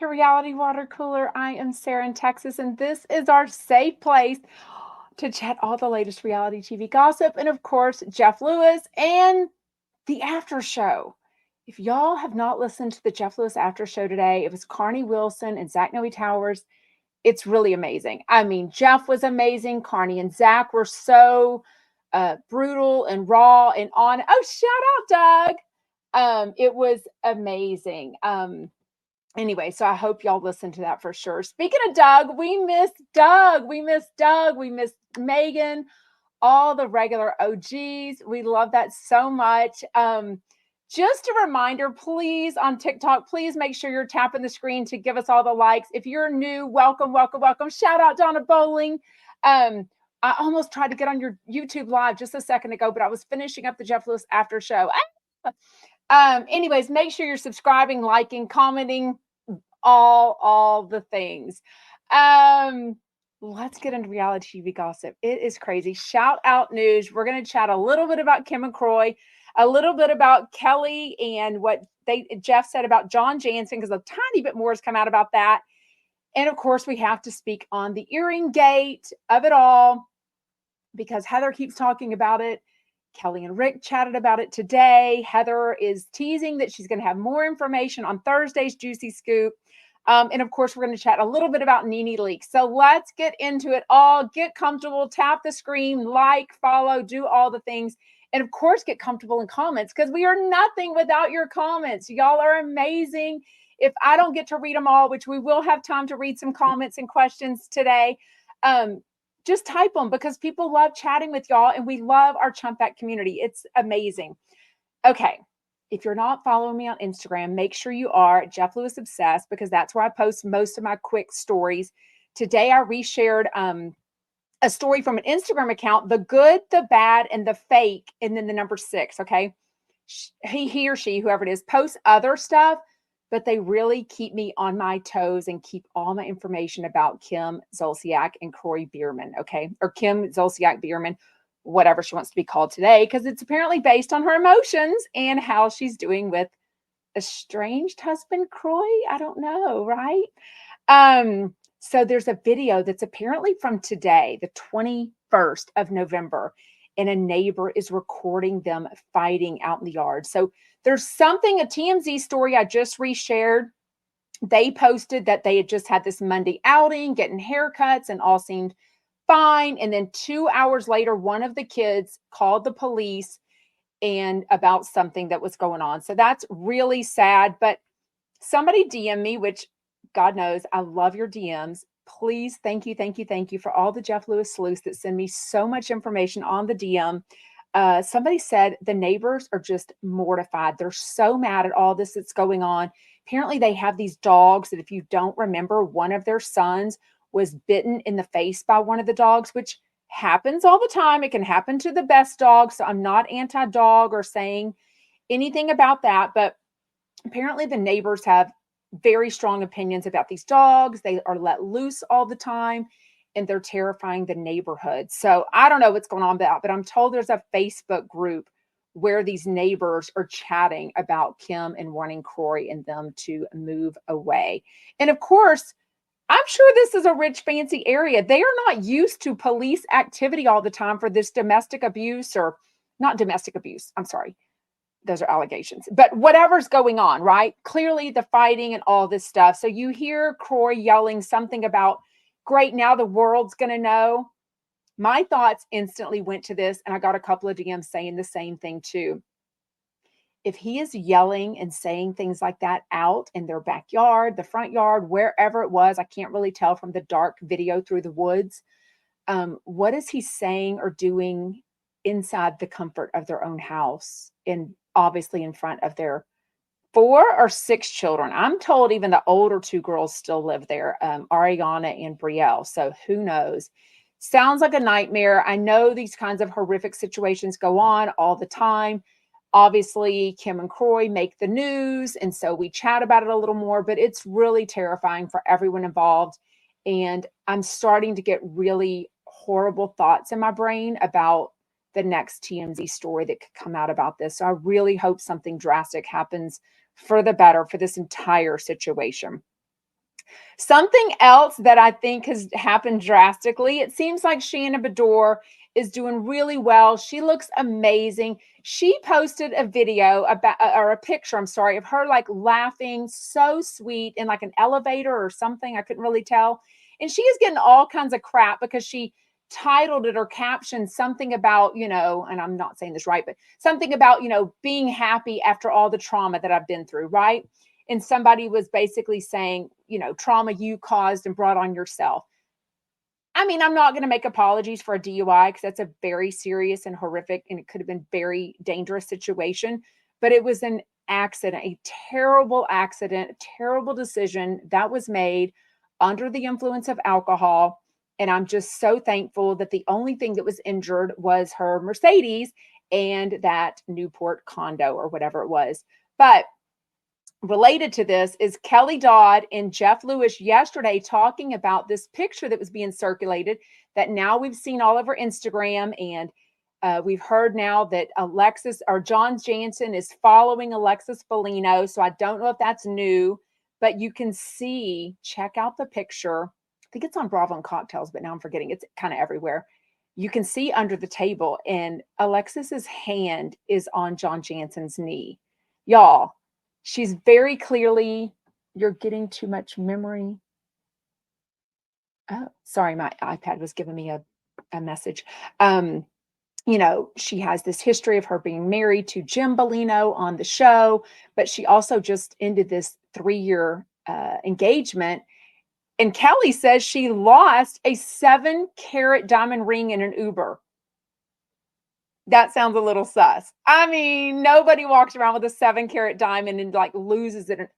To Reality Water Cooler. I am Sarah in Texas, and this is our safe place to chat all the latest reality TV gossip and, of course, Jeff Lewis and the after show. If y'all have not listened to the Jeff Lewis after show today, it was Carney Wilson and Zach Noe Towers. It's really amazing. I mean, Jeff was amazing. Carney and Zach were so brutal and raw and on. Oh, shout out, Doug. It was amazing. Anyway, so I hope y'all listen to that for sure. Speaking of Doug, we miss Doug. We miss Doug. We miss Megan, all the regular OGs. We love that so much. Just a reminder, please, on TikTok, please make sure you're tapping the screen to give us all the likes. If you're new, welcome, welcome, welcome. Shout out Donna Bowling. I almost tried to get on your YouTube live just a second ago, but I was finishing up the Jeff Lewis after show. Anyways, make sure you're subscribing, liking, commenting, all the things. Let's get into reality TV gossip. It is crazy. Shout out news. We're going to chat a little bit about Kim and Kroy, a little bit about Kelly and what Jeff said about John Jansen, because a tiny bit more has come out about that. And of course, we have to speak on the earring gate of it all, because Heather keeps talking about it. Kelly and Rick chatted about it today. Heather is teasing that she's going to have more information on Thursday's Juicy Scoop. And of course, we're going to chat a little bit about Nene Leakes. So let's get into it all. Get comfortable, tap the screen, like, follow, do all the things. And of course, get comfortable in comments, because we are nothing without your comments. Y'all are amazing. If I don't get to read them all, which we will have time to read some comments and questions today, just type them, because people love chatting with y'all and we love our Chump Back community. It's amazing. Okay. If you're not following me on Instagram, make sure you are Jeff Lewis Obsessed, because that's where I post most of my quick stories. Today, I reshared a story from an Instagram account, the good, the bad, and the fake, and then the number 6. Okay. He or she, whoever it is, posts other stuff, but they really keep me on my toes and keep all my information about Kim Zolciak and Kroy Biermann. Okay. Or Kim Zolciak-Biermann, whatever she wants to be called today, because it's apparently based on her emotions and how she's doing with estranged husband Kroy. I don't know, right? So there's a video that's apparently from today, the 21st of November, and a neighbor is recording them fighting out in the yard. So there's something, a TMZ story I just reshared. They posted that they had just had this Monday outing, getting haircuts, and all seemed fine. And then 2 hours later, one of the kids called the police and about something that was going on. So that's really sad. But somebody DM me, which God knows I love your DMs. Please, thank you, thank you, thank you for all the Jeff Lewis sleuths that send me so much information on the DM. Somebody said the neighbors are just mortified. They're so mad at all this that's going on. Apparently, they have these dogs that, if you don't remember, one of their sons was bitten in the face by one of the dogs, which happens all the time. It can happen to the best dog. So I'm not anti-dog or saying anything about that. But apparently, the neighbors have very strong opinions about these dogs. They are let loose all the time, and they're terrifying the neighborhood. So I don't know what's going on about, but I'm told there's a Facebook group where these neighbors are chatting about Kim and wanting Kroy and them to move away. And of course, I'm sure this is a rich, fancy area. They are not used to police activity all the time for this domestic abuse, or not domestic abuse. I'm sorry. Those are allegations, but whatever's going on, right? Clearly the fighting and all this stuff. So you hear Kroy yelling something about, great, now the world's going to know. My thoughts instantly went to this, and I got a couple of DMs saying the same thing too. If he is yelling and saying things like that out in their backyard, the front yard, wherever it was, I can't really tell from the dark video through the woods. What is he saying or doing inside the comfort of their own house, and obviously in front of their 4 or 6 children? I'm told even the older 2 girls still live there, Ariana and Brielle. So who knows? Sounds like a nightmare. I know these kinds of horrific situations go on all the time. Obviously, Kim and Kroy make the news, and so we chat about it a little more, but it's really terrifying for everyone involved. And I'm starting to get really horrible thoughts in my brain about the next TMZ story that could come out about this. So I really hope something drastic happens for the better for this entire situation. Something else that I think has happened drastically, it seems like Shannon Bedore is doing really well. She looks amazing. She posted a video about, or a picture, I'm sorry, of her like laughing, so sweet, in like an elevator or something. I couldn't really tell. And she is getting all kinds of crap because she titled it or captioned something about, and I'm not saying this right, but something about, being happy after all the trauma that I've been through, right? And somebody was basically saying, trauma you caused and brought on yourself. I mean, I'm not going to make apologies for a DUI because that's a very serious and horrific, and it could have been very dangerous situation, but it was an accident, a terrible accident, a terrible decision that was made under the influence of alcohol. And I'm just so thankful that the only thing that was injured was her Mercedes and that Newport condo or whatever it was. But related to this is Kelly Dodd and Jeff Lewis yesterday talking about this picture that was being circulated that now we've seen all over Instagram. And we've heard now that Alexis or John Jansen is following Alexis Bellino. So I don't know if that's new, but you can see, check out the picture. I think it's on Bravo and Cocktails, but now I'm forgetting. It's kind of everywhere. You can see under the table, and Alexis's hand is on John Jansen's knee. Y'all, she's very clearly, you're getting too much memory. Oh, sorry, my iPad was giving me a message. She has this history of her being married to Jim Bellino on the show, but she also just ended this 3-year engagement. And Kelly says she lost a 7-carat diamond ring in an Uber. That sounds a little sus. I mean, nobody walks around with a 7-carat diamond and like loses it.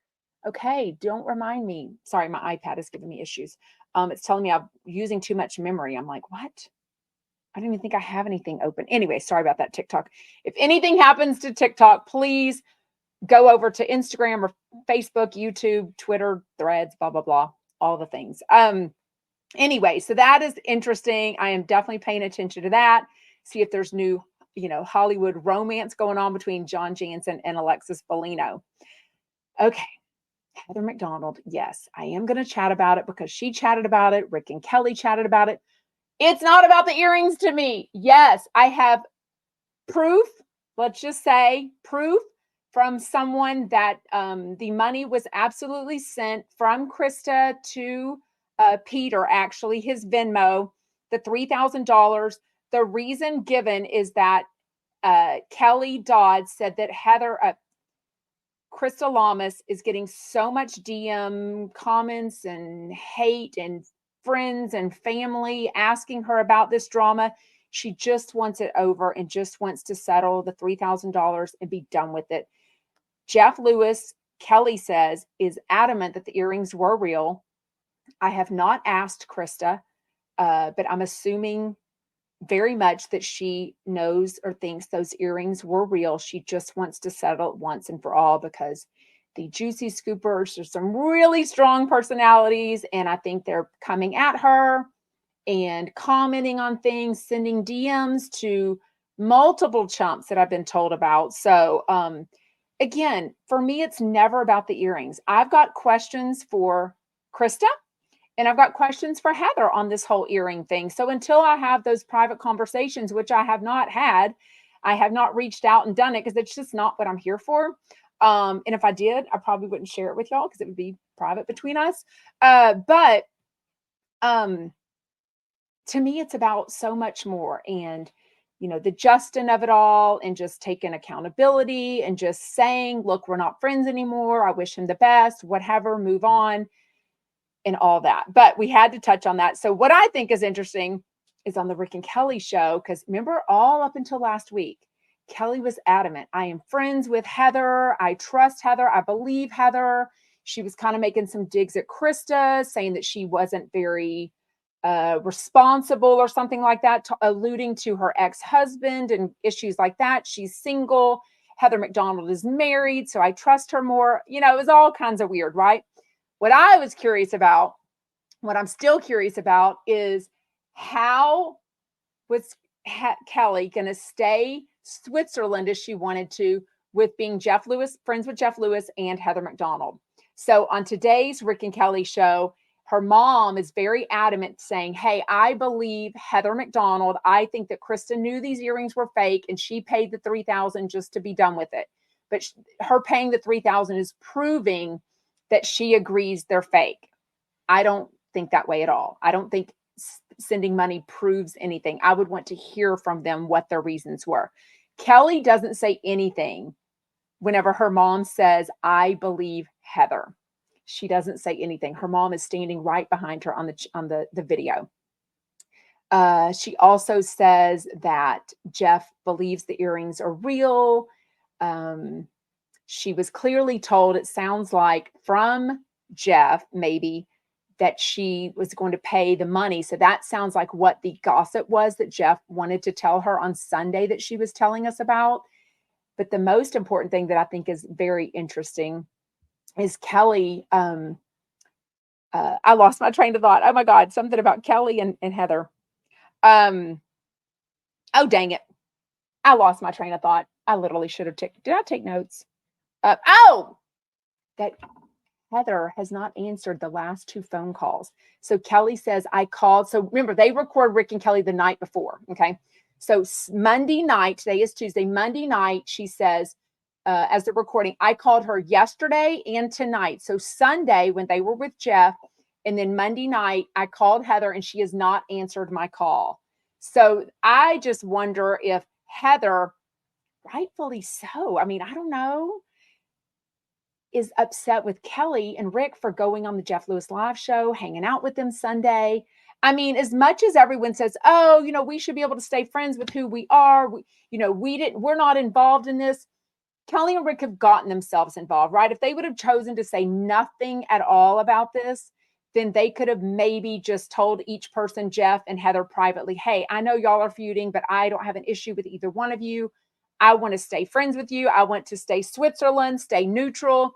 Okay, don't remind me. Sorry, my iPad is giving me issues. It's telling me I'm using too much memory. I'm like, what? I don't even think I have anything open. Anyway, sorry about that, TikTok. If anything happens to TikTok, please go over to Instagram or Facebook, YouTube, Twitter, Threads, blah, blah, blah, all the things. Anyway, so that is interesting. I am definitely paying attention to that. See if there's new, Hollywood romance going on between John Jansen and Alexis Bellino. Okay. Heather McDonald. Yes, I am going to chat about it because she chatted about it. Rick and Kelly chatted about it. It's not about the earrings to me. Yes, I have proof. Let's just say proof from someone that the money was absolutely sent from Krista to Peter, actually, his Venmo, the $3,000. The reason given is that Kelly Dodd said that Krista Llamas is getting so much DM comments and hate and friends and family asking her about this drama. She just wants it over and just wants to settle the $3,000 and be done with it. Jeff Lewis, Kelly says, is adamant that the earrings were real. I have not asked Krista, but I'm assuming very much that she knows or thinks those earrings were real. She just wants to settle it once and for all because the Juicy Scoopers are some really strong personalities, and I think they're coming at her and commenting on things, sending DMs to multiple chumps that I've been told about. So, again, for me, it's never about the earrings. I've got questions for Krista and I've got questions for Heather on this whole earring thing. So until I have those private conversations, which I have not had, I have not reached out and done it because it's just not what I'm here for. And if I did, I probably wouldn't share it with y'all because it would be private between us. But to me, it's about so much more. And, the Justin of it all, and just taking accountability and just saying, look, we're not friends anymore. I wish him the best, whatever, move on. And all that. But we had to touch on that. So what I think is interesting is on the Rick and Kelly show, because remember, all up until last week, Kelly was adamant. I am friends with Heather. I trust Heather. I believe Heather. She was kind of making some digs at Krista, saying that she wasn't very responsible or something like that, alluding to her ex-husband and issues like that. She's single. Heather McDonald is married, so I trust her more. It was all kinds of weird, right? What I was curious about, what I'm still curious about, is how was Kelly going to stay Switzerland as she wanted to with being Jeff Lewis, friends with Jeff Lewis and Heather McDonald. So on today's Rick and Kelly show, her mom is very adamant saying, hey, I believe Heather McDonald. I think that Krista knew these earrings were fake and she paid the $3,000 just to be done with it. But her paying the $3,000 is proving that she agrees they're fake. I don't think that way at all. I don't think sending money proves anything. I would want to hear from them what their reasons were. Kelly doesn't say anything whenever her mom says, I believe Heather. She doesn't say anything. Her mom is standing right behind her on the video. She also says that Jeff believes the earrings are real. She was clearly told, it sounds like from Jeff, maybe, that she was going to pay the money. So that sounds like what the gossip was that Jeff wanted to tell her on Sunday that she was telling us about. But the most important thing that I think is very interesting is Kelly. I lost my train of thought. Oh my God, something about Kelly and Heather. Oh, dang it. I lost my train of thought. I literally should have did I take notes? That Heather has not answered the last 2 phone calls. So Kelly says, I called. So remember, they record Rick and Kelly the night before. Okay. So Monday night, today is Tuesday, Monday night, she says, as they're recording, I called her yesterday and tonight. So Sunday when they were with Jeff, and then Monday night, I called Heather and she has not answered my call. So I just wonder if Heather, rightfully so, I mean, I don't know, is upset with Kelly and Rick for going on the Jeff Lewis live show, hanging out with them Sunday. I mean, as much as everyone says, oh, we should be able to stay friends with who we are. We're not involved in this. Kelly and Rick have gotten themselves involved, right? If they would have chosen to say nothing at all about this, then they could have maybe just told each person, Jeff and Heather, privately, hey, I know y'all are feuding, but I don't have an issue with either one of you. I want to stay friends with you. I want to stay Switzerland, stay neutral.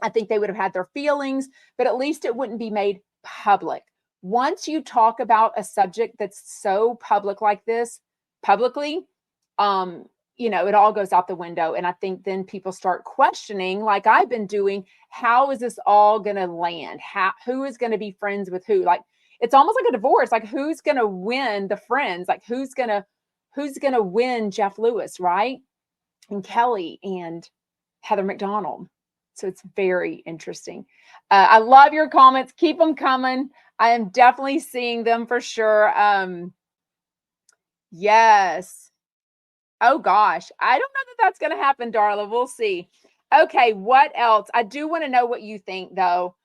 I think they would have had their feelings, but at least it wouldn't be made public. Once you talk about a subject that's so public like this, publicly, it all goes out the window. And I think then people start questioning, like I've been doing, how is this all going to land? Who is going to be friends with who? Like, it's almost like a divorce. Like, who's going to win the friends? Like, who's going to win Jeff Lewis, right? And Kelly and Heather McDonald. So it's very interesting. I love your comments. Keep them coming. I am definitely seeing them for sure. Yes. Oh gosh. I don't know that that's going to happen, Darla. We'll see. Okay. What else? I do want to know what you think though.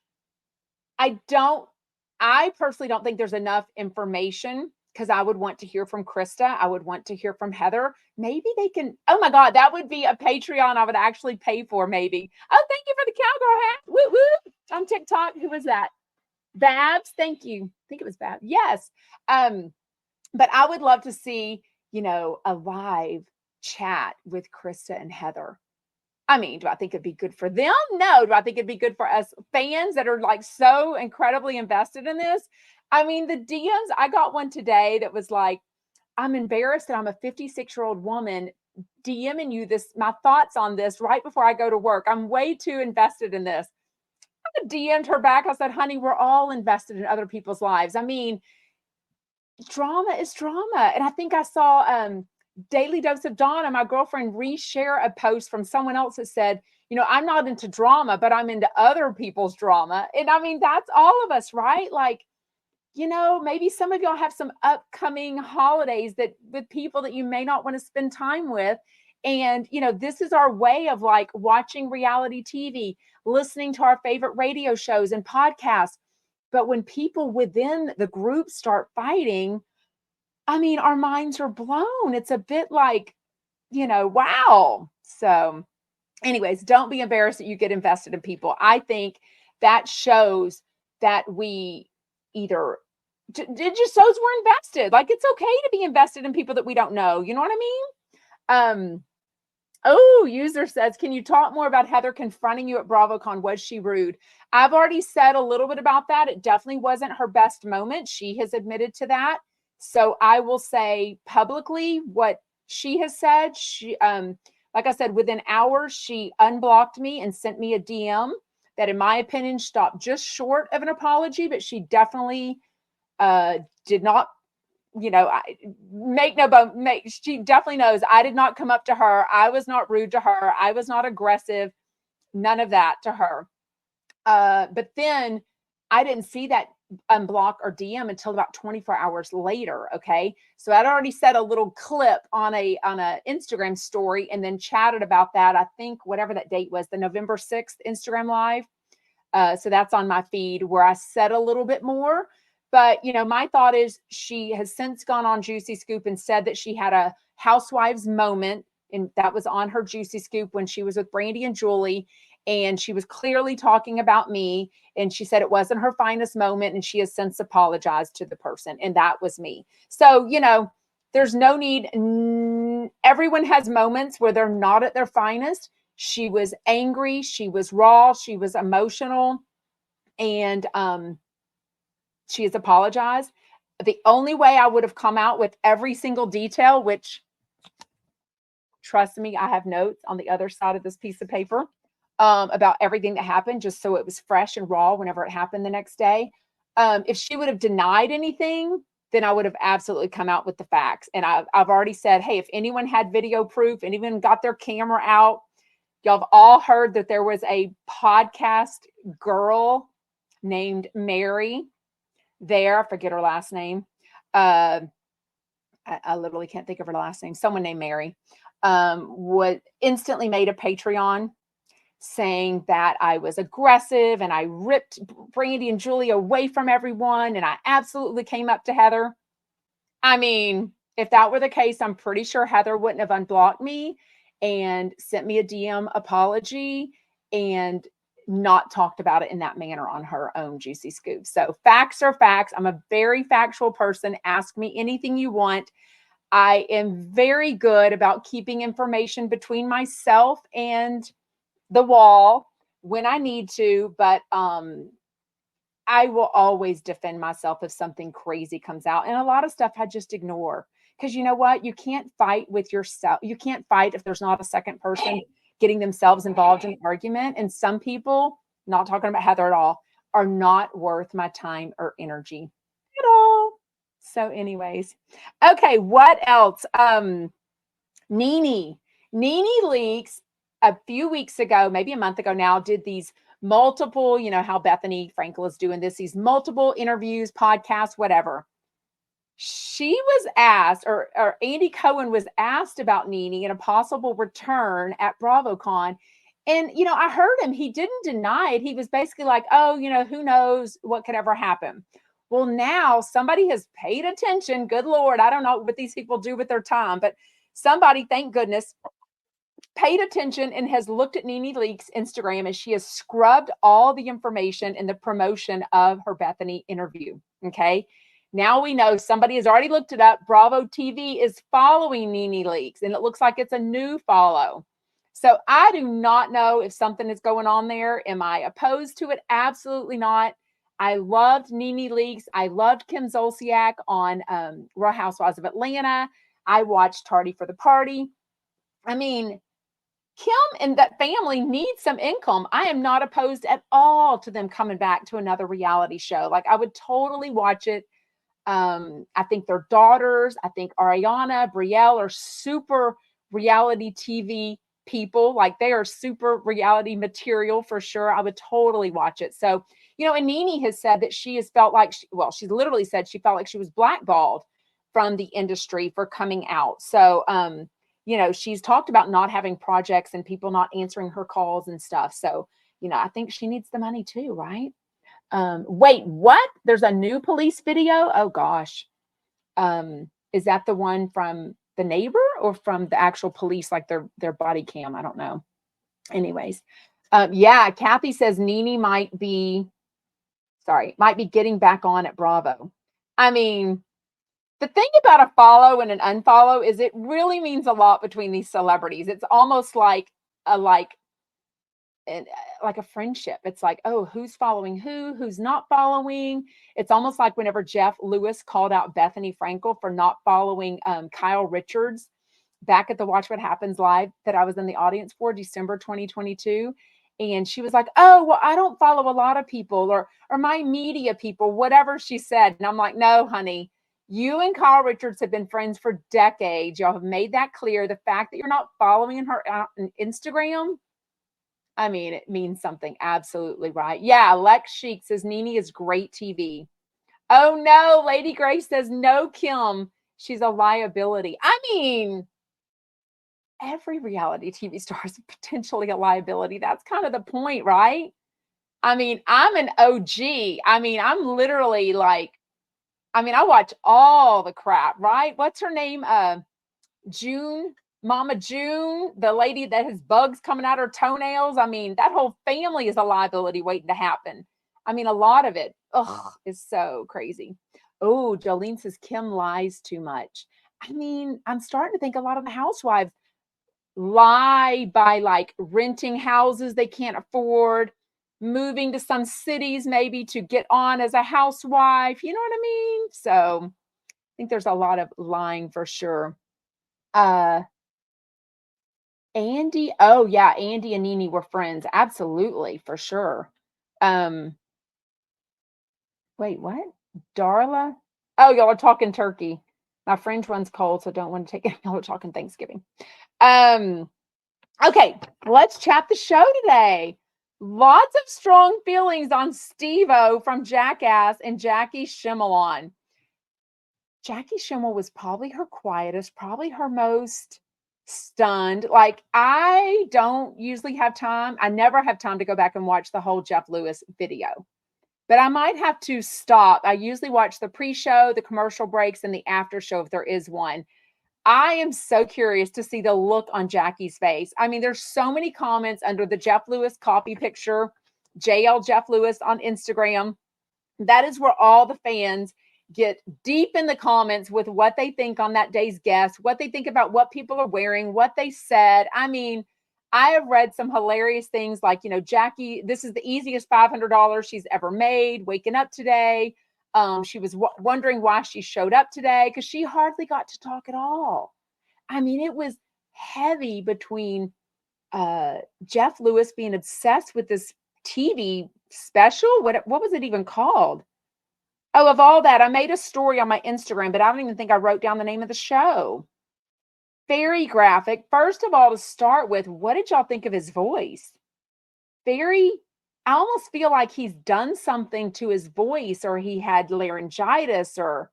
I personally don't think there's enough information because I would want to hear from Krista. I would want to hear from Heather. Maybe they can. Oh my God, that would be a Patreon I would actually pay for maybe. Oh, thank you for the cowgirl hat. Woo woo. On TikTok. Who was that? Babs. Thank you. I think it was Babs. Yes. But I would love to see, a live chat with Krista and Heather. I mean, do I think it'd be good for them? No. Do I think it'd be good for us fans that are like so incredibly invested in this? I mean, the DMs, I got one today that was like, I'm embarrassed that I'm a 56-year-old woman DMing you my thoughts on this right before I go to work. I'm way too invested in this. I DM'd her back. I said, honey, we're all invested in other people's lives. I mean, drama is drama. And I think I saw Daily Dose of Donna, my girlfriend, reshare a post from someone else that said, I'm not into drama, but I'm into other people's drama. And I mean, that's all of us, right? Like, maybe some of y'all have some upcoming holidays with people that you may not want to spend time with. And, this is our way of like watching reality TV, listening to our favorite radio shows and podcasts. But when people within the group start fighting, I mean, our minds are blown. It's a bit like, wow. So anyways, don't be embarrassed that you get invested in people. I think that shows that we it just shows we're invested. Like, it's okay to be invested in people that we don't know. You know what I mean? User says, can you talk more about Heather confronting you at BravoCon? Was she rude? I've already said a little bit about that. It definitely wasn't her best moment. She has admitted to that. So I will say publicly what she has said. She, like I said, within hours, she unblocked me and sent me a DM that, in my opinion, stopped just short of an apology, but she definitely did not, she definitely knows I did not come up to her. I was not rude to her. I was not aggressive. None of that to her. But then I didn't see that unblock or DM until about 24 hours later. Okay. So I'd already set a little clip on a Instagram story and then chatted about that. I think whatever that date was, the November 6th Instagram live. So that's on my feed where I said a little bit more. But, my thought is she has since gone on Juicy Scoop and said that she had a housewives moment. And that was on her Juicy Scoop when she was with Brandy and Julie. And she was clearly talking about me. And she said it wasn't her finest moment. And she has since apologized to the person. And that was me. So, there's no need. Everyone has moments where they're not at their finest. She was angry. She was raw. She was emotional. And she has apologized. The only way I would have come out with every single detail, which, trust me, I have notes on the other side of this piece of paper about everything that happened, just so it was fresh and raw whenever it happened the next day. If she would have denied anything, then I would have absolutely come out with the facts. And I've already said, hey, if anyone had video proof, anyone got their camera out, y'all have all heard that there was a podcast girl named Mary there. I forget her last name. I literally can't think of her last name. Someone named Mary would instantly made a Patreon saying that I was aggressive and I ripped Brandy and Julie away from everyone. And I absolutely came up to Heather. I mean, if that were the case, I'm pretty sure Heather wouldn't have unblocked me and sent me a DM apology and not talked about it in that manner on her own Juicy Scoop. So facts are facts. I'm a very factual person. Ask me anything you want. I am very good about keeping information between myself and the wall when I need to, but I will always defend myself if something crazy comes out. And a lot of stuff I just ignore. Because you know what? You can't fight with yourself. You can't fight if there's not a second person getting themselves involved in an argument. And some people, not talking about Heather at all, are not worth my time or energy at all. So anyways, okay, what else? Nene Leakes a few weeks ago, maybe a month ago now, did these multiple, how Bethany Frankel is doing this, these multiple interviews, podcasts, whatever. She was asked, or Andy Cohen was asked about Nene and a possible return at BravoCon. And, I heard him. He didn't deny it. He was basically like, oh, who knows what could ever happen. Well, now somebody has paid attention. Good Lord. I don't know what these people do with their time, but somebody, thank goodness, paid attention and has looked at Nene Leakes' Instagram, and she has scrubbed all the information in the promotion of her Bethany interview. Okay. Now we know somebody has already looked it up. Bravo TV is following Nene Leakes, and it looks like it's a new follow. So I do not know if something is going on there. Am I opposed to it? Absolutely not. I loved Nene Leakes. I loved Kim Zolciak on Real Housewives of Atlanta. I watched Tardy for the Party. I mean, Kim and that family needs some income. I am not opposed at all to them coming back to another reality show. Like, I would totally watch it. I think their daughters, I think Ariana, Brielle are super reality TV people. Like, they are super reality material for sure. I would totally watch it. So, and Nene has said that she has felt like, she's literally said she felt like she was blackballed from the industry for coming out. So, she's talked about not having projects and people not answering her calls and stuff. So, I think she needs the money too, right? Wait, what? There's a new police video? Oh gosh. Is that the one from the neighbor or from the actual police, like their body cam? I don't know. Anyways. Yeah, Kathy says Nene might be getting back on at Bravo. I mean, the thing about a follow and an unfollow is it really means a lot between these celebrities. It's almost like a friendship. It's like, oh, who's following who's not following. It's almost like whenever Jeff Lewis called out Bethany Frankel for not following Kyle Richards back at the Watch What Happens Live that I was in the audience for December 2022. And she was like, oh, well, I don't follow a lot of people or my media people, whatever she said. And I'm like, no, honey, you and Kyle Richards have been friends for decades. Y'all have made that clear. The fact that you're not following her on Instagram, I mean, it means something. Absolutely right. Yeah, Lex Sheik says Nene is great TV. Oh no, Lady Grace says no, Kim. She's a liability. I mean, every reality TV star is potentially a liability. That's kind of the point, right? I mean, I'm an OG. I mean, I'm literally like, I mean, I watch all the crap, right? What's her name? June, Mama June, the lady that has bugs coming out her toenails. I mean, that whole family is a liability waiting to happen. I mean, a lot of it, is so crazy. Oh, Jolene says Kim lies too much. I mean, I'm starting to think a lot of the housewives lie by like renting houses they can't afford, moving to some cities maybe to get on as a housewife. You know what I mean? So I think there's a lot of lying for sure. Andy, oh yeah, Andy and Nene were friends. Absolutely, for sure. Wait, what? Darla? Oh, y'all are talking turkey. My fringe runs cold, so don't want to take it. Y'all are talking Thanksgiving. Okay, let's chat the show today. Lots of strong feelings on Steve-O from Jackass and Jackie Schimmel on. Jackie Schimmel was probably her quietest, probably her most stunned. Like, I don't usually have time. I never have time to go back and watch the whole Jeff Lewis video, but I might have to stop. I usually watch the pre-show, the commercial breaks, and the after show if there is one. I am so curious to see the look on Jackie's face. I mean, there's so many comments under the Jeff Lewis copy picture, JL Jeff Lewis on Instagram. That is where all the fans get deep in the comments with what they think on that day's guest, what they think about what people are wearing, what they said. I mean, I have read some hilarious things like, Jackie, this is the easiest $500 she's ever made, waking up today. She was wondering why she showed up today because she hardly got to talk at all. I mean, it was heavy between Jeff Lewis being obsessed with this TV special. What was it even called? Oh, of all that, I made a story on my Instagram, but I don't even think I wrote down the name of the show. Very graphic. First of all, to start with, what did y'all think of his voice? I almost feel like he's done something to his voice, or he had laryngitis, or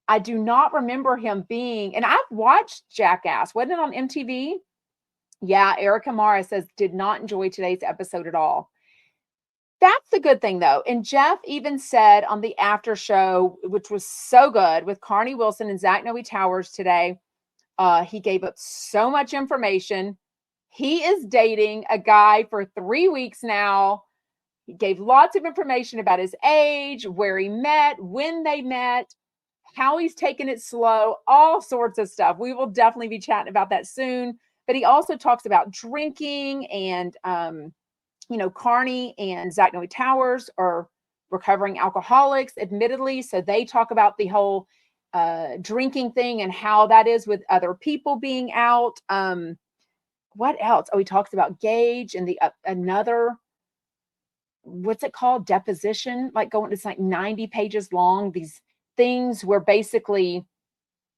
I do not remember him being, and I've watched Jackass. Wasn't it on MTV? Yeah, Erica Mara says, did not enjoy today's episode at all. That's the good thing, though. And Jeff even said on the after show, which was so good with Carney Wilson and Zach Noe Towers today, he gave up so much information. He is dating a guy for 3 weeks now. He gave lots of information about his age, where he met, when they met, how he's taken it slow, all sorts of stuff. We will definitely be chatting about that soon. But he also talks about drinking and, Carney and Zach Noe Towers are recovering alcoholics, admittedly. So they talk about the whole drinking thing and how that is with other people being out. What else? Oh, he talks about Gage and the another, what's it called? Deposition, like it's like 90 pages long. These things where basically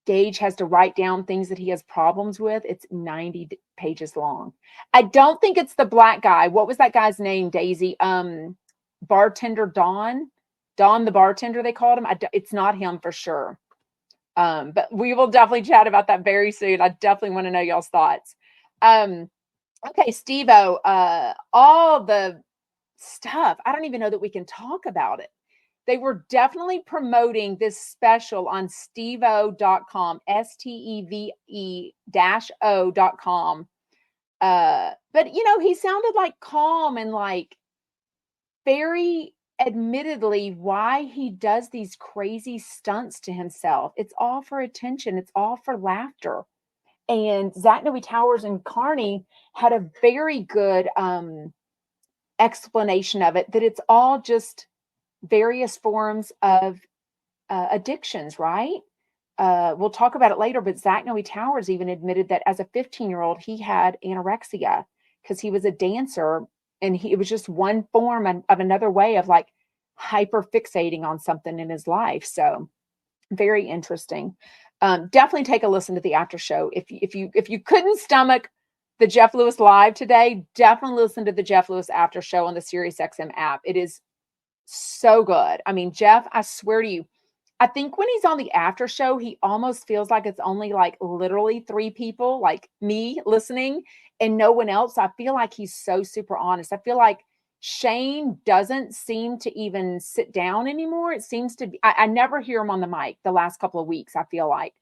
Gage has to write down things that he has problems with. It's 90 pages long. I don't think it's the black guy. What was that guy's name, Daisy? Bartender Don the bartender, they called him. It's not him for sure. But we will definitely chat about that very soon. I definitely want to know y'all's thoughts. Okay, Steve-O, all the stuff. I don't even know that we can talk about it. They were definitely promoting this special on steve-o.com, steve-o.com. But, he sounded like calm and like very admittedly why he does these crazy stunts to himself. It's all for attention. It's all for laughter. And Zach Noe Towers and Carney had a very good explanation of it, that it's all just various forms of addictions, right? We'll talk about it later, but Zach Noe Towers even admitted that as a 15-year-old, he had anorexia because he was a dancer And it was just one form of another way of like hyper fixating on something in his life. So very interesting. Definitely take a listen to the after show. If you couldn't stomach the Jeff Lewis live today, definitely listen to the Jeff Lewis after show on the SiriusXM app. It is so good. I mean, Jeff, I swear to you, I think when he's on the after show, he almost feels like it's only like literally 3 people, like me listening and no one else. I feel like he's so super honest. I feel like Shane doesn't seem to even sit down anymore. It seems to be, I never hear him on the mic the last couple of weeks. I feel like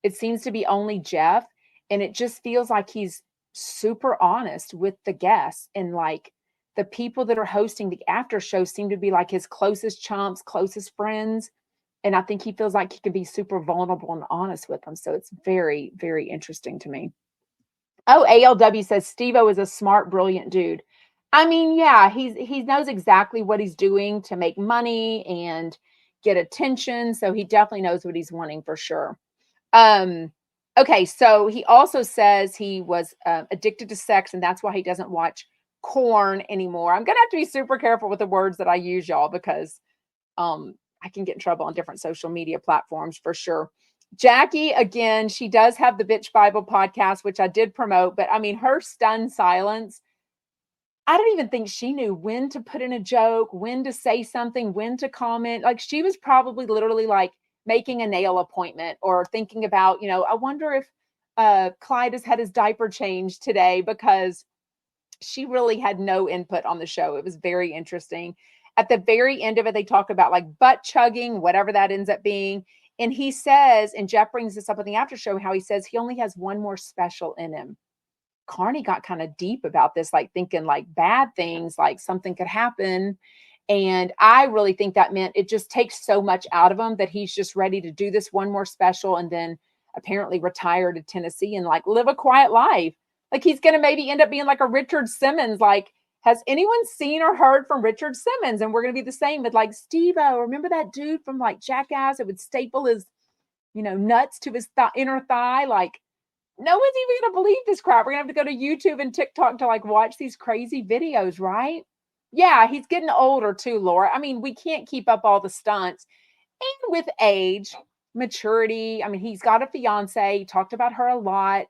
it seems to be only Jeff. And it just feels like he's super honest with the guests, and like the people that are hosting the after show seem to be like his closest chumps, closest friends. And I think he feels like he can be super vulnerable and honest with them. So it's very, very interesting to me. Oh, ALW says Steve-O is a smart, brilliant dude. I mean, yeah, he knows exactly what he's doing to make money and get attention. So he definitely knows what he's wanting for sure. Okay, so he also says he was addicted to sex, and that's why he doesn't watch corn anymore. I'm gonna have to be super careful with the words that I use, y'all, because I can get in trouble on different social media platforms for sure. Jackie, again, she does have the Bitch Bible podcast, which I did promote, but I mean, her stunned silence, I don't even think she knew when to put in a joke, when to say something, when to comment. Like she was probably literally like making a nail appointment or thinking about, I wonder if Clyde has had his diaper changed today, because she really had no input on the show. It was very interesting. At the very end of it, they talk about like butt chugging, whatever that ends up being. And he says, and Jeff brings this up in the after show, how he says he only has one more special in him. Carney got kind of deep about this, like thinking like bad things, like something could happen. And I really think that meant it just takes so much out of him that he's just ready to do this one more special and then apparently retire to Tennessee and like live a quiet life. Like he's going to maybe end up being like a Richard Simmons. Like, has anyone seen or heard from Richard Simmons? And we're going to be the same with like Steve-O. Remember that dude from like Jackass that would staple his, nuts to his inner thigh? Like, no one's even going to believe this crap. We're going to have to go to YouTube and TikTok to like watch these crazy videos, right? Yeah, he's getting older too, Laura. I mean, we can't keep up all the stunts. And with age, maturity, I mean, he's got a fiance. He talked about her a lot.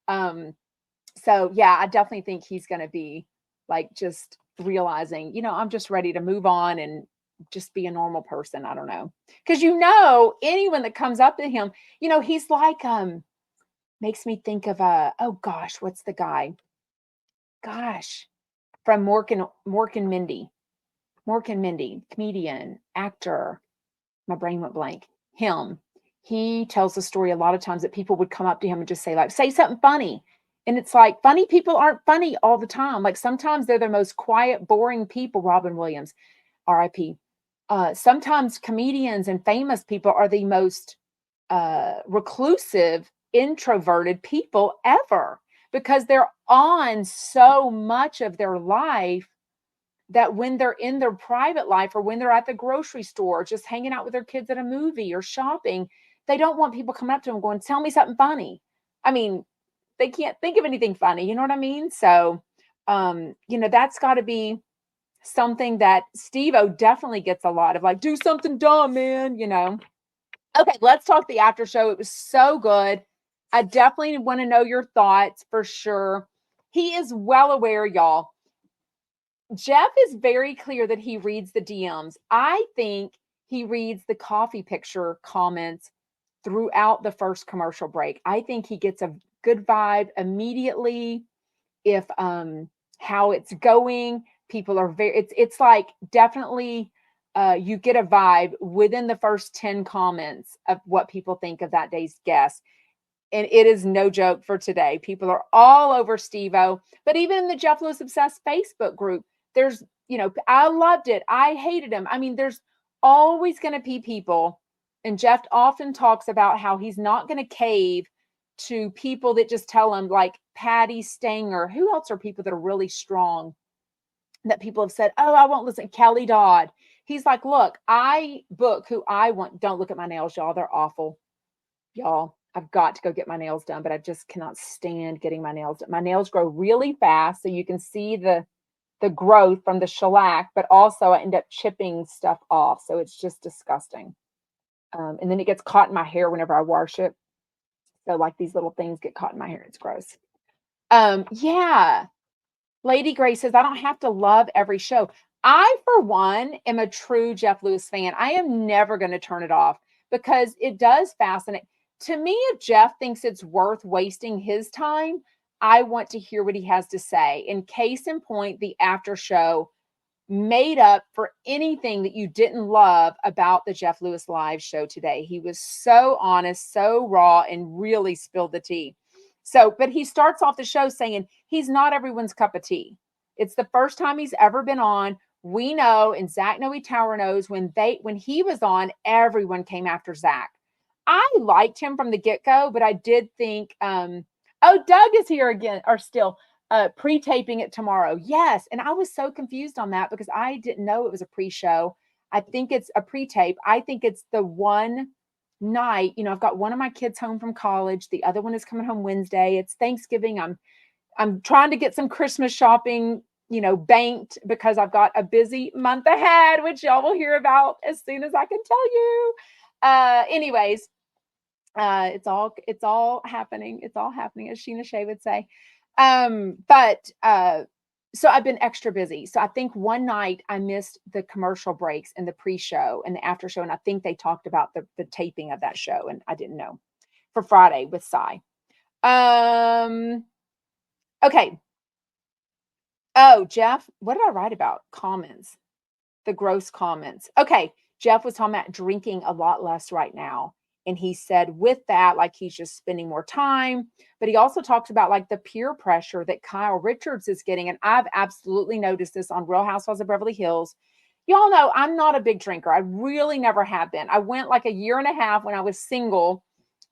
So yeah, I definitely think he's going to be like just realizing, I'm just ready to move on and just be a normal person. I don't know. Because anyone that comes up to him, he's like makes me think of oh gosh, what's the guy? Gosh, from Mork and Mindy. Mork and Mindy, comedian, actor. My brain went blank. Him. He tells the story a lot of times that people would come up to him and just say, like, say something funny. And it's like, funny people aren't funny all the time. Like sometimes they're the most quiet, boring people. Robin Williams, RIP. Sometimes comedians and famous people are the most reclusive, introverted people ever, because they're on so much of their life that when they're in their private life or when they're at the grocery store, just hanging out with their kids at a movie or shopping, they don't want people coming up to them going, tell me something funny. I mean, they can't think of anything funny. You know what I mean? So, that's got to be something that Steve-O definitely gets a lot of, like, do something dumb, man, Okay, let's talk the after show. It was so good. I definitely want to know your thoughts for sure. He is well aware, y'all. Jeff is very clear that he reads the DMs. I think he reads the coffee picture comments throughout the first commercial break. I think he gets a good vibe immediately if how it's going. People are it's like definitely you get a vibe within the first 10 comments of what people think of that day's guest. And it is no joke for today. People are all over Steve-O, but even in the Jeff Lewis Obsessed Facebook group, there's, I loved it. I hated him. I mean, there's always going to be people. And Jeff often talks about how he's not going to cave to people that just tell him, like Patty Stanger. Who else are people that are really strong that people have said, oh, I won't listen. Kelly Dodd. He's like, look, I book who I want. Don't look at my nails, y'all. They're awful. Y'all, I've got to go get my nails done, but I just cannot stand getting my nails done. My nails grow really fast, so you can see the the growth from the shellac, but also I end up chipping stuff off. So it's just disgusting. And then it gets caught in my hair whenever I wash it. So like these little things get caught in my hair. It's gross. Yeah. Lady Grace says, I don't have to love every show. I, for one, am a true Jeff Lewis fan. I am never going to turn it off because it does fascinate. To me, if Jeff thinks it's worth wasting his time, I want to hear what he has to say. In case in point, the after show made up for anything that you didn't love about the Jeff Lewis live show today. He was so honest, so raw, and really spilled the tea. So, but he starts off the show saying he's not everyone's cup of tea. It's the first time he's ever been on. We know, and Zach Noe Tower knows when he was on, everyone came after Zach. I liked him from the get-go, but I did think, oh, Doug is here again, or still pre-taping it tomorrow. Yes. And I was so confused on that because I didn't know it was a pre-show. I think it's a pre-tape. I think it's the one night, I've got one of my kids home from college. The other one is coming home Wednesday. It's Thanksgiving. I'm trying to get some Christmas shopping, banked because I've got a busy month ahead, which y'all will hear about as soon as I can tell you. Anyways, it's all happening. It's all happening, as Sheena Shea would say. So I've been extra busy. So I think one night I missed the commercial breaks and the pre-show and the after show. And I think they talked about the taping of that show. And I didn't know for Friday with Cy. Okay. Oh, Jeff, what did I write about? Comments, the gross comments. Okay. Jeff was talking about drinking a lot less right now. And he said with that, like he's just spending more time, but he also talks about like the peer pressure that Kyle Richards is getting. And I've absolutely noticed this on Real Housewives of Beverly Hills. Y'all know I'm not a big drinker. I really never have been. I went like a year and a half when I was single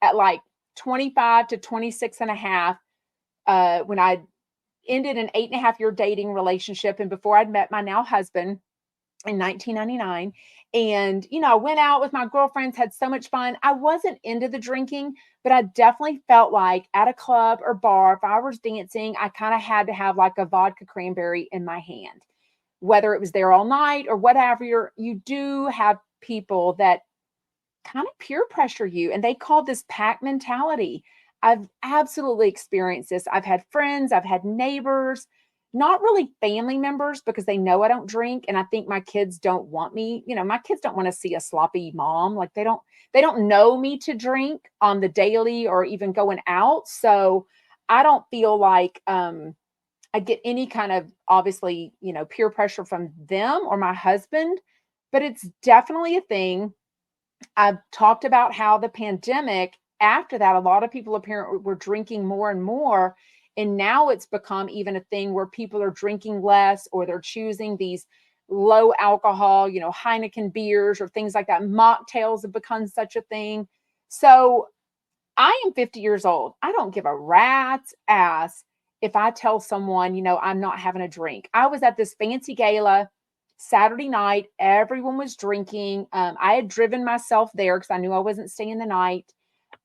at like 25 to 26 and a half, when I ended an 8.5 year dating relationship. And before I'd met my now husband in 1999. And, I went out with my girlfriends, had so much fun. I wasn't into the drinking, but I definitely felt like at a club or bar, if I was dancing, I kind of had to have like a vodka cranberry in my hand, whether it was there all night or whatever. You do have people that kind of peer pressure you, and they call this pack mentality. I've absolutely experienced this. I've had friends, I've had neighbors, not really family members because they know I don't drink. And I think my kids don't want me, my kids don't want to see a sloppy mom. Like they don't know me to drink on the daily or even going out. So I don't feel like I get any kind of, obviously, peer pressure from them or my husband, but it's definitely a thing. I've talked about how the pandemic, after that, a lot of people apparently were drinking more and more. And now it's become even a thing where people are drinking less, or they're choosing these low alcohol, Heineken beers or things like that. Mocktails have become such a thing. So I am 50 years old. I don't give a rat's ass if I tell someone, I'm not having a drink. I was at this fancy gala Saturday night. Everyone was drinking. I had driven myself there because I knew I wasn't staying the night.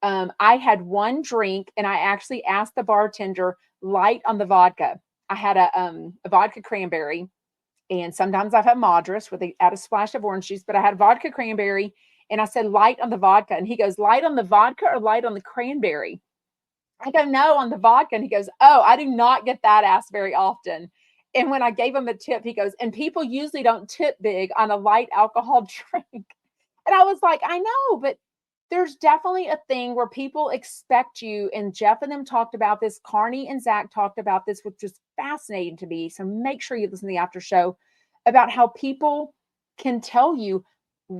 I had one drink, and I actually asked the bartender, light on the vodka. I had a vodka cranberry, and sometimes I've had Madras where they add a splash of orange juice, but I had vodka cranberry, and I said, light on the vodka. And he goes, light on the vodka or light on the cranberry? I go, no, on the vodka. And he goes, oh, I do not get that asked very often. And when I gave him a tip, he goes, and people usually don't tip big on a light alcohol drink. And I was like, I know, but there's definitely a thing where people expect you, and Jeff and them talked about this. Carney and Zach talked about this, which is fascinating to me. So make sure you listen to the after show about how people can tell you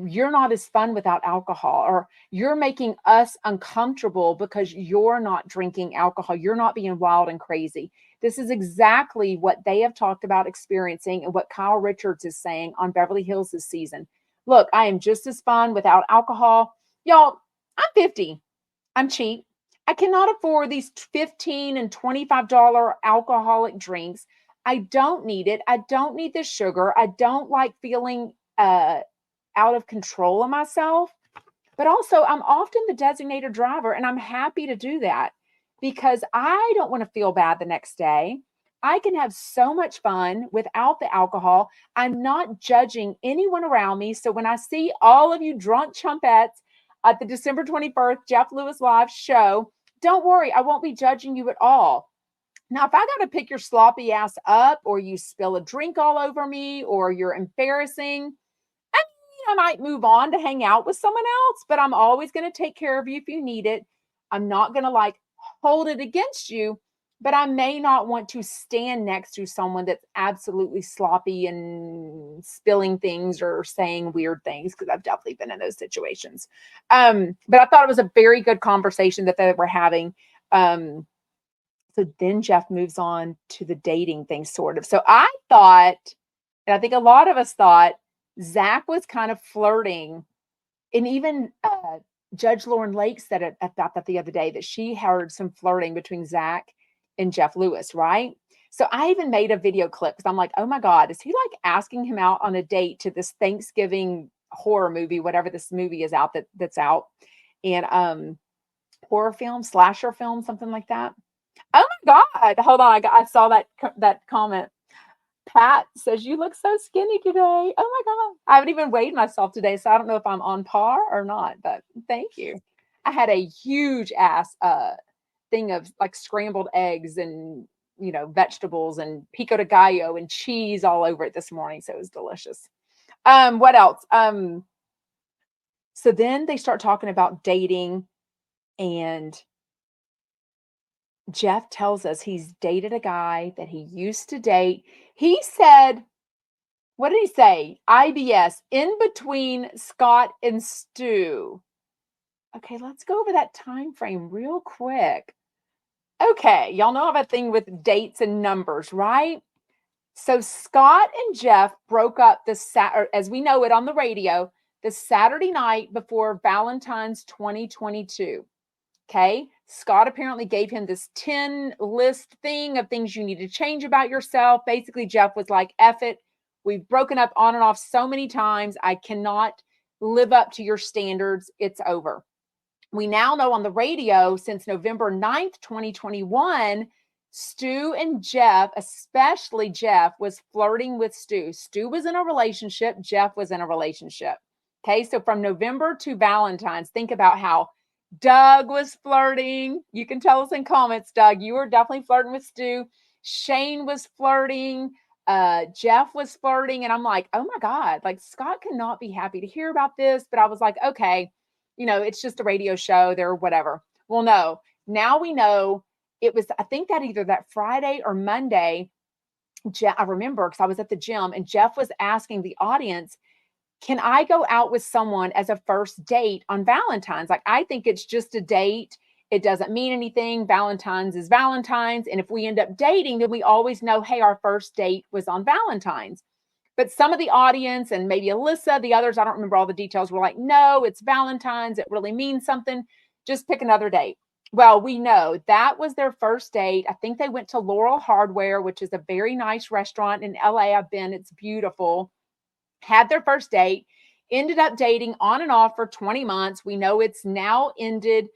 you're not as fun without alcohol, or you're making us uncomfortable because you're not drinking alcohol. You're not being wild and crazy. This is exactly what they have talked about experiencing, and what Kyle Richards is saying on Beverly Hills this season. Look, I am just as fun without alcohol. Y'all, I'm 50. I'm cheap. I cannot afford these $15 and $25 alcoholic drinks. I don't need it. I don't need the sugar. I don't like feeling out of control of myself. But also, I'm often the designated driver, and I'm happy to do that because I don't want to feel bad the next day. I can have so much fun without the alcohol. I'm not judging anyone around me. So when I see all of you drunk chumpettes at the December 21st Jeff Lewis Live show, don't worry, I won't be judging you at all. Now, if I got to pick your sloppy ass up, or you spill a drink all over me, or you're embarrassing, I might move on to hang out with someone else, but I'm always going to take care of you if you need it. I'm not going to like hold it against you, but I may not want to stand next to someone that's absolutely sloppy and spilling things or saying weird things, because I've definitely been in those situations. But I thought it was a very good conversation that they were having. So then Jeff moves on to the dating thing, sort of. So I thought, and I think a lot of us thought, Zach was kind of flirting. And even Judge Lauren Lake said it about that the other day, that she heard some flirting between Zach and Jeff Lewis, right? So I even made a video clip, because I'm like, oh my God, is he like asking him out on a date to this Thanksgiving horror movie, whatever this movie is out that's out, and horror film, slasher film, something like that. Oh my God. Hold on. I saw that comment. Pat says, you look so skinny today. Oh my God. I haven't even weighed myself today, so I don't know if I'm on par or not, but thank you. I had a huge ass thing of like scrambled eggs and, vegetables and pico de gallo and cheese all over it this morning. So it was delicious. What else? So then they start talking about dating, and Jeff tells us he's dated a guy that he used to date. He said, what did he say? IBS, in between Scott and Stu. Okay, let's go over that time frame real quick. Okay, y'all know I have a thing with dates and numbers, right? So Scott and Jeff broke up as we know it on the radio, the Saturday night before Valentine's 2022. Okay. Scott apparently gave him this 10 list thing of things you need to change about yourself. Basically, Jeff was like, F it. We've broken up on and off so many times. I cannot live up to your standards. It's over. We now know on the radio since November 9th, 2021, Stu and Jeff, especially Jeff, was flirting with Stu. Stu was in a relationship. Jeff was in a relationship. Okay. So from November to Valentine's, think about how Doug was flirting. You can tell us in comments, Doug, you were definitely flirting with Stu. Shane was flirting. Jeff was flirting. And I'm like, oh my God, like Scott cannot be happy to hear about this. But I was like, okay, it's just a radio show. They're whatever. Well, no, now we know it was, I think that either that Friday or Monday, I remember because I was at the gym and Jeff was asking the audience, can I go out with someone as a first date on Valentine's? Like, I think it's just a date. It doesn't mean anything. Valentine's is Valentine's. And if we end up dating, then we always know, hey, our first date was on Valentine's. But some of the audience and maybe Alyssa, the others, I don't remember all the details, were like, no, it's Valentine's. It really means something. Just pick another date. Well, we know that was their first date. I think they went to Laurel Hardware, which is a very nice restaurant in LA. I've been, it's beautiful. Had their first date, ended up dating on and off for 20 months. We know it's now ended.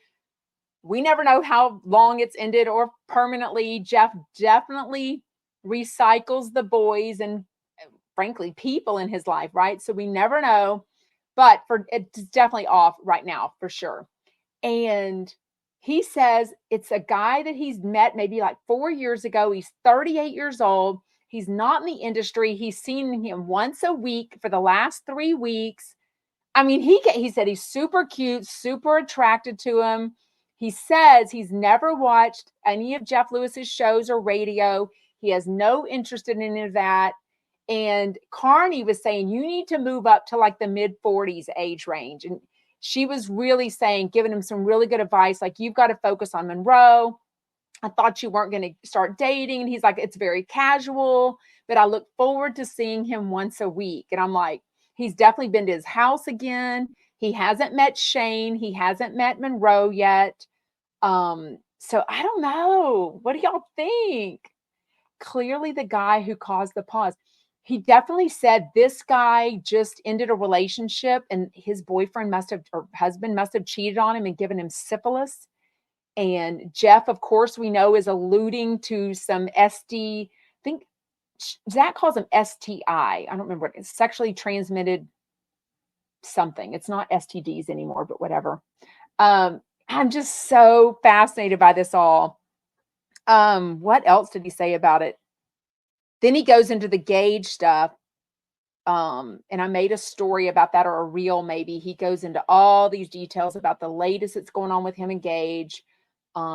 We never know how long it's ended or permanently. Jeff definitely recycles the boys and frankly people in his life, right? So we never know, but it's definitely off right now for sure. And he says it's a guy that he's met maybe like 4 years ago. He's 38 years old. He's not in the industry. He's seen him once a week for the last 3 weeks. I mean, he said he's super cute, super attracted to him. He says he's never watched any of Jeff Lewis's shows or radio. He has no interest in any of that. And Carney was saying, you need to move up to like the mid 40s age range. And she was really saying, giving him some really good advice. Like, you've got to focus on Monroe. I thought you weren't going to start dating. And he's like, it's very casual, but I look forward to seeing him once a week. And I'm like, he's definitely been to his house again. He hasn't met Shane. He hasn't met Monroe yet. So I don't know. What do y'all think? Clearly the guy who caused the pause. He definitely said this guy just ended a relationship and his boyfriend or husband must have cheated on him and given him syphilis. And Jeff, of course, we know is alluding to some Zach calls them STI. I don't remember what it's, sexually transmitted something. It's not STDs anymore, but whatever. I'm just so fascinated by this all. What else did he say about it? Then he goes into the Gage stuff. And I made a story about that, or a reel maybe. He goes into all these details about the latest that's going on with him and Gage,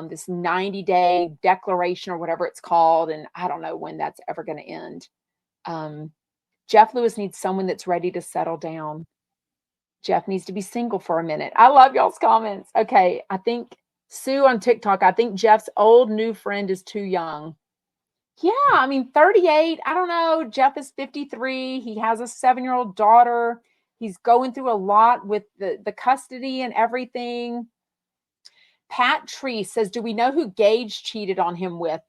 this 90-day declaration or whatever it's called. And I don't know when that's ever going to end. Jeff Lewis needs someone that's ready to settle down. Jeff needs to be single for a minute. I love y'all's comments. Okay, I think Sue on TikTok, I think Jeff's old new friend is too young. Yeah, I mean, 38, I don't know. Jeff is 53. He has a 7-year-old daughter. He's going through a lot with the custody and everything. Pat Tree says, do we know who Gage cheated on him with?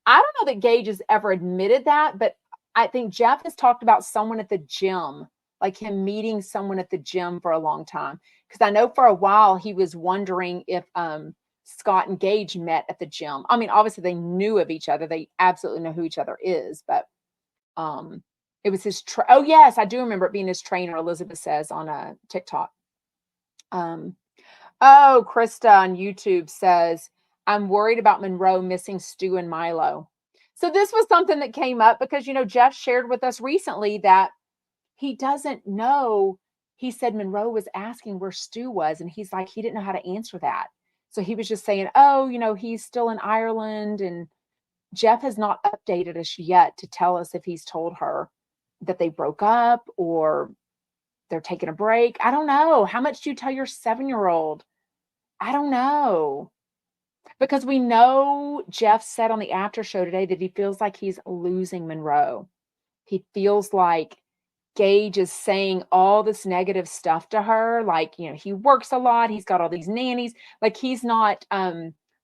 I don't know that Gage has ever admitted that, but I think Jeff has talked about someone at the gym, like him meeting someone at the gym for a long time. Because I know for a while he was wondering if Scott and Gage met at the gym. I mean, obviously they knew of each other. They absolutely know who each other is, but it was his, oh yes, I do remember it being his trainer, Elizabeth says on TikTok. Oh, Krista on YouTube says, I'm worried about Monroe missing Stu and Milo. So this was something that came up because, Jeff shared with us recently that he doesn't know. He said Monroe was asking where Stu was, and he's like, he didn't know how to answer that. So he was just saying, oh, he's still in Ireland. And Jeff has not updated us yet to tell us if he's told her that they broke up or they're taking a break. I don't know. How much do you tell your 7-year-old? I don't know. Because we know Jeff said on the after show today that he feels like he's losing Monroe. He feels like Gage is saying all this negative stuff to her. Like, he works a lot. He's got all these nannies. Like, he's not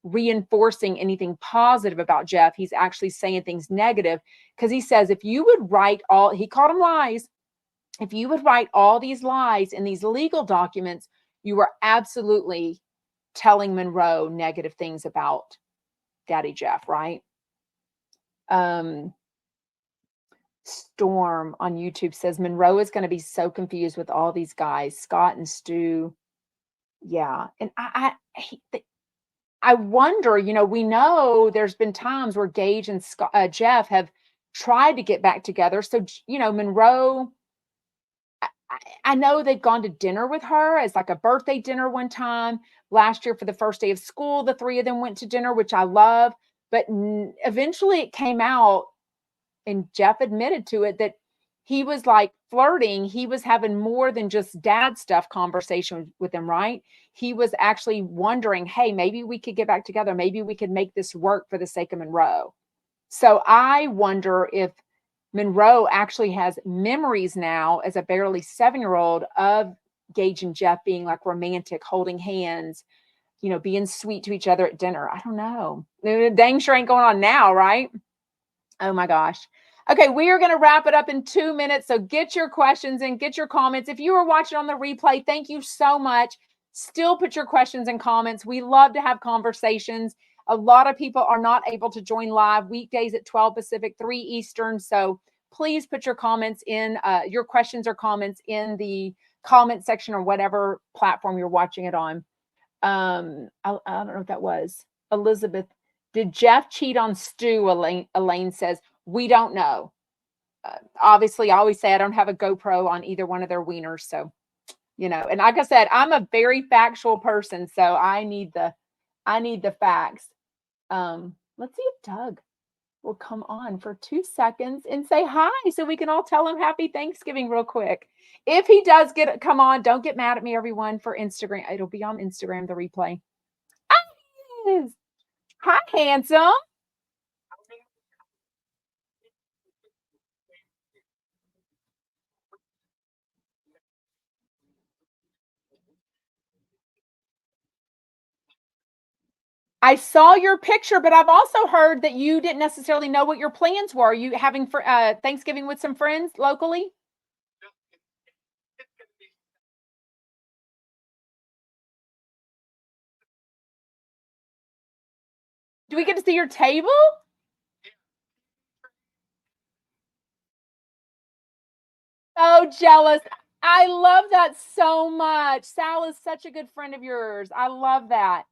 reinforcing anything positive about Jeff. He's actually saying things negative because he says, if you would write he called them lies. If you would write all these lies in these legal documents, you were absolutely telling Monroe negative things about Daddy Jeff, right? Storm on YouTube says Monroe is going to be so confused with all these guys, Scott and Stu. Yeah. And I wonder, we know there's been times where Gage and Jeff have tried to get back together. So, Monroe, I know they've gone to dinner with her as like a birthday dinner one time. Last year for the first day of school, the three of them went to dinner, which I love. But eventually it came out, and Jeff admitted to it, that he was like flirting. He was having more than just dad stuff conversation with him, right? He was actually wondering, hey, maybe we could get back together. Maybe we could make this work for the sake of Monroe. So I wonder if Monroe actually has memories now as a barely 7-year-old of Gage and Jeff being like romantic, holding hands, being sweet to each other at dinner. I don't know. Dang sure ain't going on now, right? Oh my gosh. Okay, we are going to wrap it up in 2 minutes. So get your questions and get your comments. If you are watching on the replay, thank you so much. Still put your questions and comments. We love to have conversations. A lot of people are not able to join live weekdays at 12 Pacific, 3 Eastern. So please put your comments in, your questions or comments in the comment section or whatever platform you're watching it on. I don't know what that was. Elizabeth, did Jeff cheat on Stu? Elaine says, we don't know. Obviously, I always say I don't have a GoPro on either one of their wieners. So, and like I said, I'm a very factual person. So I need the facts. Let's see if Doug will come on for 2 seconds and say hi so we can all tell him happy Thanksgiving real quick. If he does come on, don't get mad at me, everyone, for Instagram. It'll be on Instagram, the replay. Hi, handsome. I saw your picture, but I've also heard that you didn't necessarily know what your plans were. Are you having for Thanksgiving with some friends locally? Do we get to see your table? Oh, jealous. I love that so much. Sal is such a good friend of yours. I love that.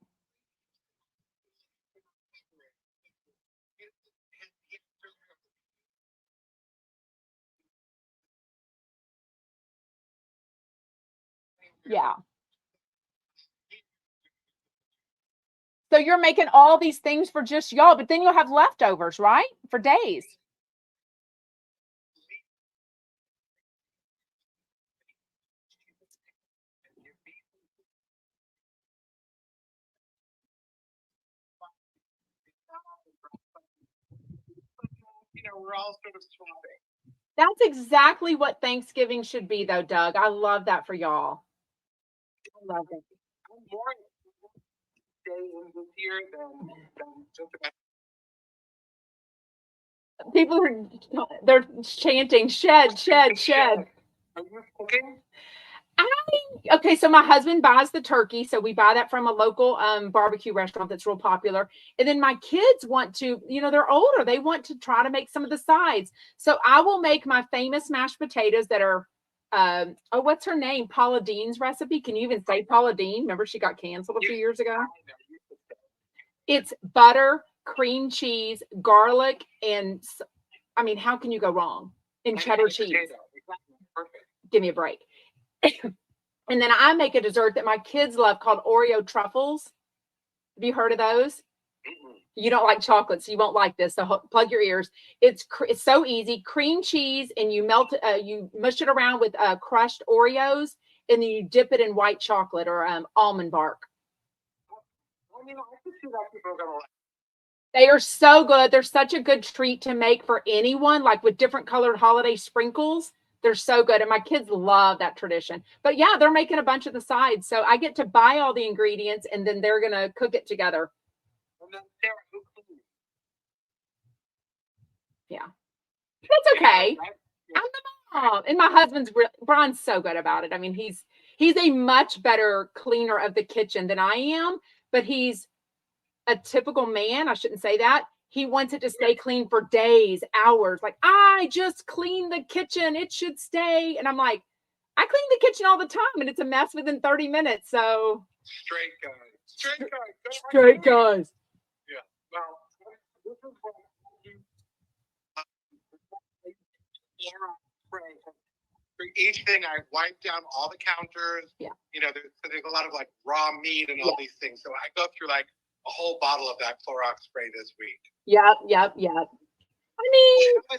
Yeah. So you're making all these things for just y'all, but then you'll have leftovers, right? For days. We're all sort of swapping. That's exactly what Thanksgiving should be, though, Doug. I love that for y'all. I love it. I'm more days this year than just about. People they're chanting shed, shed, shed. Are you cooking? Okay, so my husband buys the turkey, so we buy that from a local barbecue restaurant that's real popular. And then my kids want to, they're older, they want to try to make some of the sides. So I will make my famous mashed potatoes that are what's her name? Paula Dean's recipe. Can you even say Paula Dean? Remember she got canceled a few years ago? It's butter, cream cheese, garlic, and I mean, how can you go wrong? And cheddar cheese. Perfect. Give me a break. And then I make a dessert that my kids love called Oreo truffles. Have you heard of those? Mm-hmm. You don't like chocolate, so you won't like this. So plug your ears. It's so easy. Cream cheese, and you you mush it around with crushed Oreos, and then you dip it in white chocolate or almond bark. I can see that people are gonna like. They are so good. They're such a good treat to make for anyone, like with different colored holiday sprinkles. They're so good. And my kids love that tradition. But yeah, they're making a bunch of the sides. So I get to buy all the ingredients and then they're going to cook it together. And then Sarah, who cleans? Yeah. That's okay. I'm the mom. And my husband's Brian's so good about it. I mean, he's a much better cleaner of the kitchen than I am, but he's a typical man. I shouldn't say that. He wants it to stay clean for days, hours. Like, I just cleaned the kitchen. It should stay. And I'm like, I clean the kitchen all the time and it's a mess within 30 minutes. So straight guys. Straight guys. Straight guys. Yeah. Well, this is what for each thing I wipe down all the counters. Yeah. There's a lot of like raw meat and all these things. So I go through like a whole bottle of that Clorox spray this week. Yep. I mean, it's a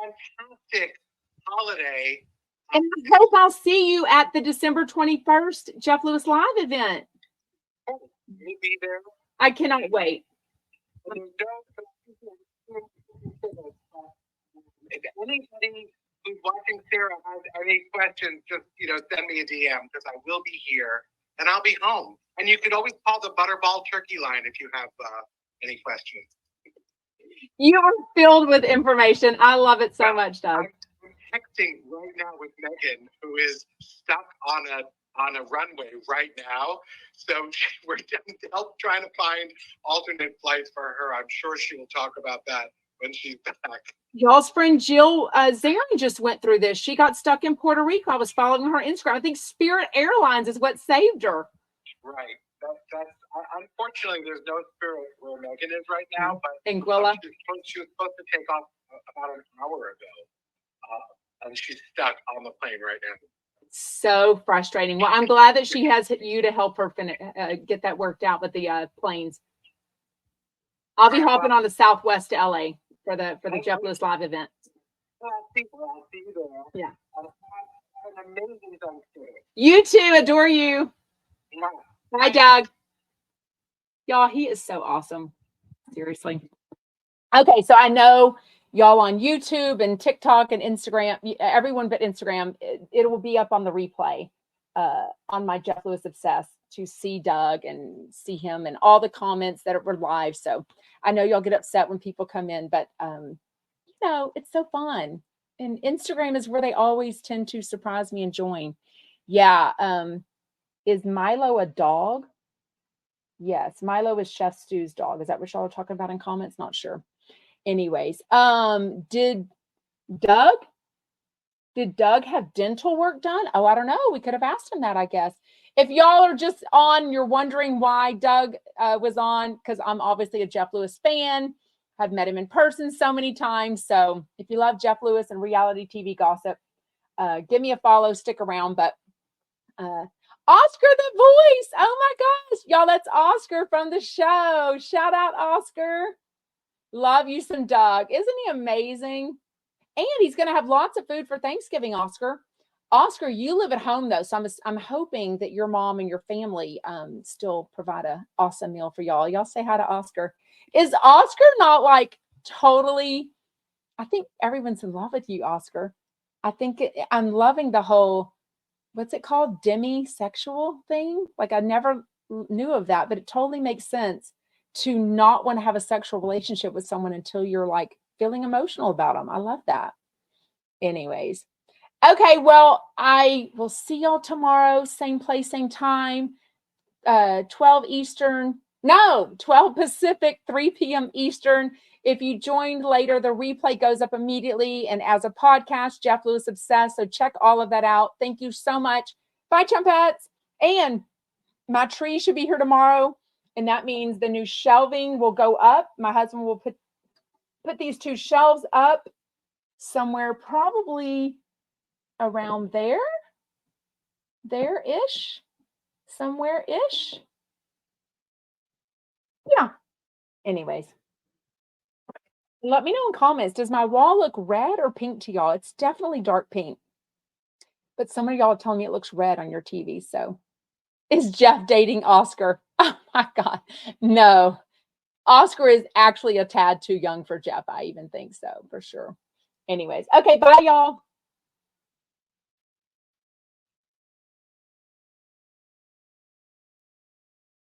fantastic holiday. And I hope I'll see you at the December 21st Jeff Lewis Live event. You'll be there. I cannot wait. If anybody who's watching Sarah has any questions, just send me a DM because I will be here and I'll be home. And you could always call the Butterball Turkey line if you have any questions. You are filled with information. I love it so much, Doug. I'm texting right now with Megan, who is stuck on a runway right now. So we're trying to find alternate flights for her. I'm sure she will talk about that when she's back. Y'all's friend Jill Zarin just went through this. She got stuck in Puerto Rico. I was following her Instagram. I think Spirit Airlines is what saved her. Right. That's unfortunately there's no Spirit where Megan is right now, but Anguilla. She was supposed to take off about an hour ago, and she's stuck on the plane right now. So frustrating. Well, I'm glad that she has you to help her get that worked out with the planes. I'll be hopping on the Southwest to LA for the Jeff Lewis Live event. Well, I'll see you there. Yeah. An amazing Thanksgiving. You too. Adore you. Yeah. Bye, Doug. Y'all, he is so awesome. Seriously. Okay, so I know y'all on YouTube and TikTok and Instagram, everyone but Instagram, it will be up on the replay on my Jeff Lewis Obsessed to see Doug and see him and all the comments that were live. So I know y'all get upset when people come in, but it's so fun. And Instagram is where they always tend to surprise me and join. Yeah. Is Milo a dog? Yes, Milo is Chef Stu's dog. Is that what y'all are talking about in comments? Not sure. Anyways, did Doug Did Doug have dental work done? Oh, I don't know. We could have asked him that, I guess. If y'all are just on, you're wondering why Doug was on, because I'm obviously a Jeff Lewis fan. I've met him in person so many times. So if you love Jeff Lewis and reality TV gossip, give me a follow, stick around. But Oscar the voice. Oh my gosh. Y'all, that's Oscar from the show. Shout out, Oscar. Love you some Doug. Isn't he amazing? And he's going to have lots of food for Thanksgiving, Oscar. Oscar, you live at home though, so I'm hoping that your mom and your family still provide an awesome meal for y'all. Y'all say hi to Oscar. Is Oscar not like totally? I think everyone's in love with you, Oscar. I think I'm loving the whole, what's it called, demisexual thing. Like I never knew of that, but it totally makes sense to not want to have a sexual relationship with someone until you're like feeling emotional about them. I love that. Anyways. Okay, well, I will see y'all tomorrow, same place, same time, 12 Eastern. No, 12 Pacific, 3 p.m. Eastern. If you joined later, the replay goes up immediately and as a podcast, Jeff Lewis Obsessed. So check all of that out. Thank you so much. Bye, Chumpets. And my tree should be here tomorrow. And that means the new shelving will go up. My husband will put these 2 shelves up somewhere probably around there-ish, somewhere-ish. Yeah. Anyways, let me know in comments. Does my wall look red or pink to y'all? It's definitely dark pink. But some of y'all are telling me it looks red on your TV. So is Jeff dating Oscar? Oh my God. No. Oscar is actually a tad too young for Jeff. I even think so, for sure. Anyways. Okay. Bye, y'all.